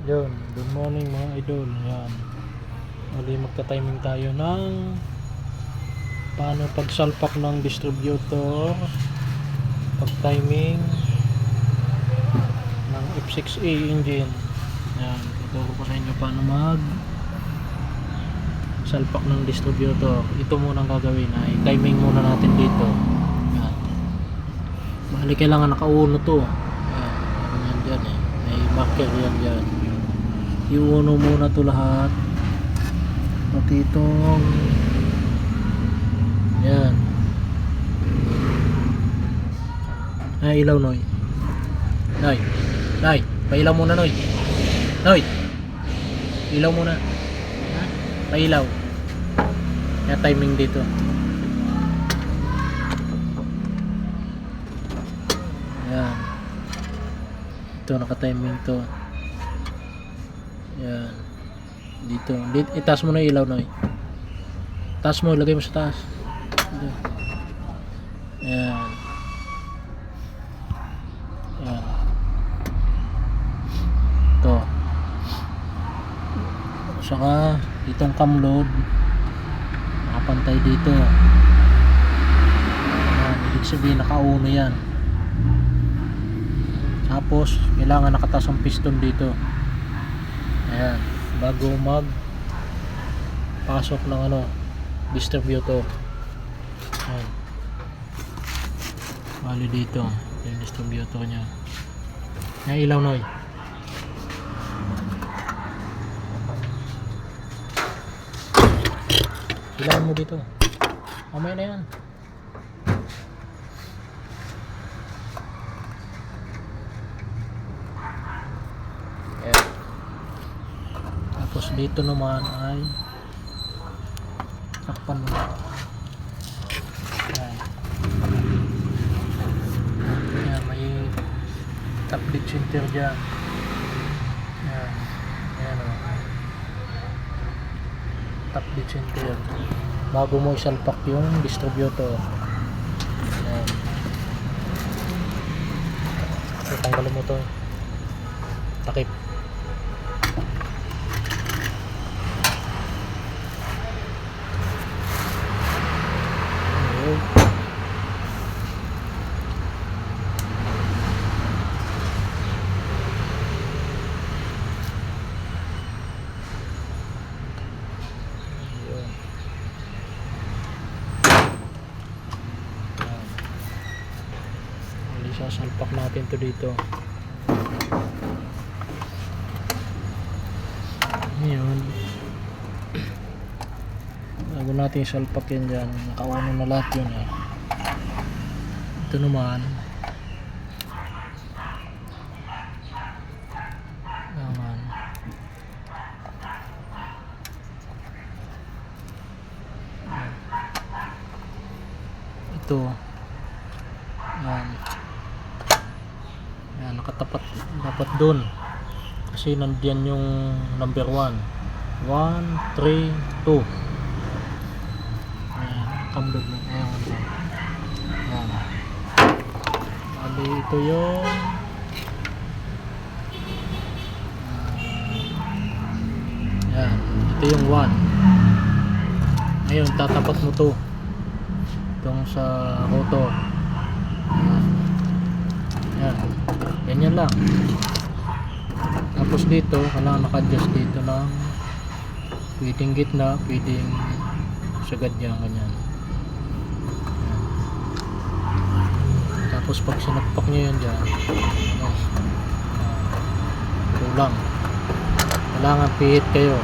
Yun, good morning mga idol. Yan. Uli magka-timing tayo ng paano pagsalpak ng distributor, pag-timing ng F6A engine. Yan, tuturo ko sa inyo paano mag salpak ng distributor. Ito muna ang gagawin ay timing muna natin dito. Yan. Bali kailangan nakauno to. Yan dyan eh. May marker yan dyan. Iuno muna to lahat. Pati itong yan. Ay, ilaw Noy. Noy. Noy, pailaw muna Noy. Noy. Ilaw muna. Ha? Pailaw. Kaya timing dito. Yan. Ito naka-timing to. Yan. Dito. Itaas mo na yung ilaw Noy. Taas mo, ilagay mo sa taas. Dito. Yan. Yan. Ito. Saka itong cam load nakapantay dito. Yan. Ibig sabihin nakauno yan. Tapos kailangan nakataas ang piston dito. Ayan, bago mag pasok ng distributor. Ayan. Bali dito yung distributor nya. Ayan, ilaw Noy. Ilaw mo dito. Mamaya na yan. Ayan. Tapos dito naman ay takpan mo. Ayan. Ayan, may top dead center dyan. Ayan. Ayan o. Top dead center. Bago mo isalpak yung distributor. Ayan. Tanggalin mo to. Takip. Sasalpak natin to dito. Ngayon bago natin salpak yan dyan, nakauno na lahat yun eh. Ito naman ito yan, nakatapat dapat doon kasi nandiyan yung number 1 1, 3, 2 ayan, kamdog mo ayan, ayan. Bali ito yung ayan, ito yung 1 ngayon tatapat mo to itong sa rotor. Yan. Ganyan lang. Tapos dito, kailangan naka-adjust dito ng pwedeng gitna, pwedeng sagad yan, ganyan. Yan. Tapos pag sinakpak nyo yan dyan, kulang. Kailangan pihit kayo.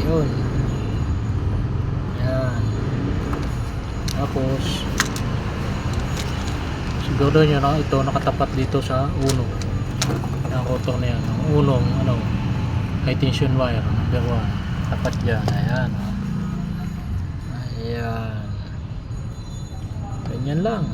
Yun. Yan. Tapos siguro nyo na ito nakatapat dito sa uno. Ang rotor na yan. Ang unong high tension wire number 1. Tapat dyan. Ayan. Ayan. Ganyan lang.